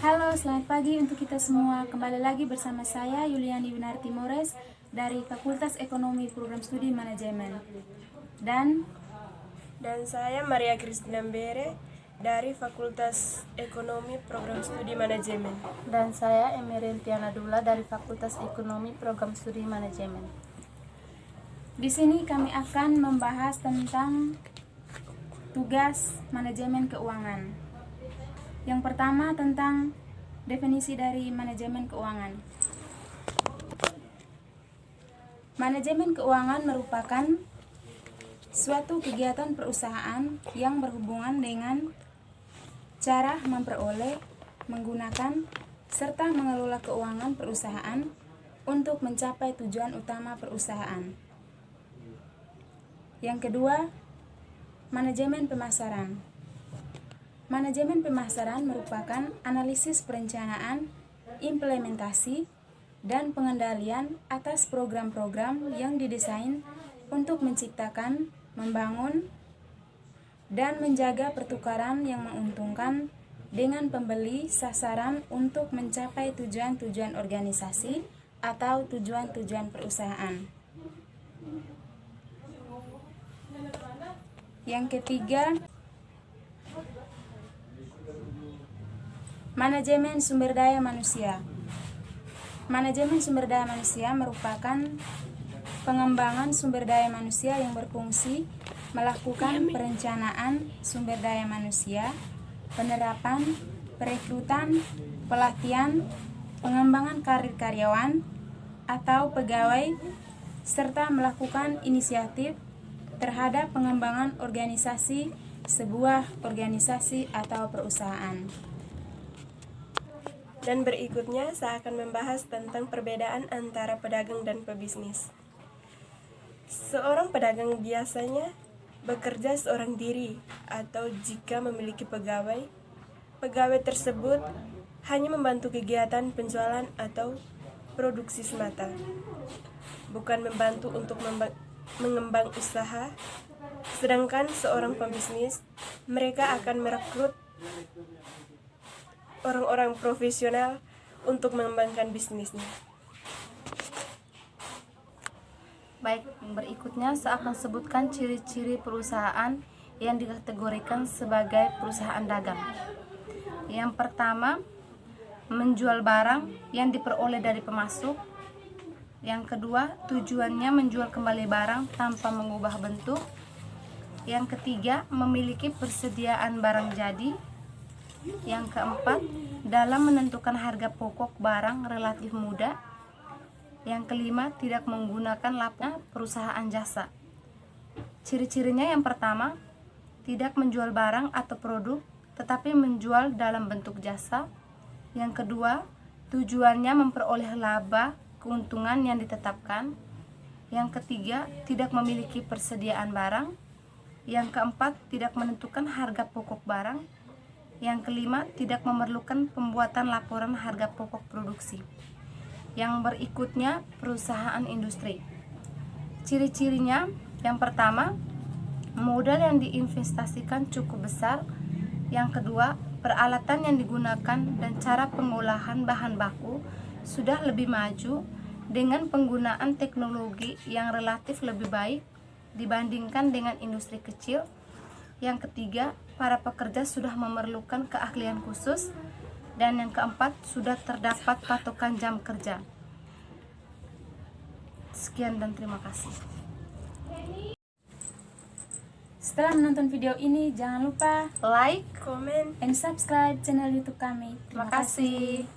Halo, selamat pagi untuk kita semua. Kembali lagi bersama saya Yuliani Winarti Mores dari Fakultas Ekonomi Program Studi Manajemen. Dan saya Maria Kristina Bere dari Fakultas Ekonomi Program Studi Manajemen. Dan saya Emerin Tiana Dula dari Fakultas Ekonomi Program Studi Manajemen. Di sini kami akan membahas tentang tugas manajemen keuangan. Yang pertama tentang definisi dari manajemen keuangan. Manajemen keuangan merupakan suatu kegiatan perusahaan yang berhubungan dengan cara memperoleh, menggunakan, serta mengelola keuangan perusahaan untuk mencapai tujuan utama perusahaan. Yang kedua, manajemen pemasaran. Manajemen pemasaran merupakan analisis perencanaan, implementasi, dan pengendalian atas program-program yang didesain untuk menciptakan, membangun, dan menjaga pertukaran yang menguntungkan dengan pembeli sasaran untuk mencapai tujuan-tujuan organisasi atau tujuan-tujuan perusahaan. Yang ketiga, manajemen sumber daya manusia. Manajemen sumber daya manusia merupakan pengembangan sumber daya manusia yang berfungsi melakukan perencanaan sumber daya manusia, penerapan, perekrutan, pelatihan, pengembangan karir karyawan atau pegawai, serta melakukan inisiatif terhadap pengembangan organisasi sebuah organisasi atau perusahaan. Dan berikutnya saya akan membahas tentang perbedaan antara pedagang dan pebisnis. Seorang pedagang biasanya bekerja seorang diri atau jika memiliki pegawai, pegawai tersebut hanya membantu kegiatan penjualan atau produksi semata, bukan membantu untuk mengembang usaha. Sedangkan seorang pebisnis, mereka akan merekrut orang-orang profesional untuk mengembangkan bisnisnya. Baik, berikutnya saya akan sebutkan ciri-ciri perusahaan yang dikategorikan sebagai perusahaan dagang. Yang pertama, menjual barang yang diperoleh dari pemasok. Yang kedua, tujuannya menjual kembali barang tanpa mengubah bentuk. Yang ketiga, memiliki persediaan barang jadi. Yang keempat, dalam menentukan harga pokok barang relatif mudah. Yang kelima, tidak menggunakan laporan perusahaan jasa. Ciri-cirinya yang pertama, tidak menjual barang atau produk, tetapi menjual dalam bentuk jasa. Yang kedua, tujuannya memperoleh laba keuntungan yang ditetapkan. Yang ketiga, tidak memiliki persediaan barang. Yang keempat, tidak menentukan harga pokok barang. Yang kelima, tidak memerlukan pembuatan laporan harga pokok produksi. Yang berikutnya, perusahaan industri. Ciri-cirinya, yang pertama, modal yang diinvestasikan cukup besar. Yang kedua, peralatan yang digunakan dan cara pengolahan bahan baku sudah lebih maju dengan penggunaan teknologi yang relatif lebih baik dibandingkan dengan industri kecil. Yang ketiga, para pekerja sudah memerlukan keahlian khusus. Dan yang keempat, sudah terdapat patokan jam kerja. Sekian dan terima kasih. Setelah menonton video ini, jangan lupa Like, Komen. and subscribe channel YouTube kami. terima kasih.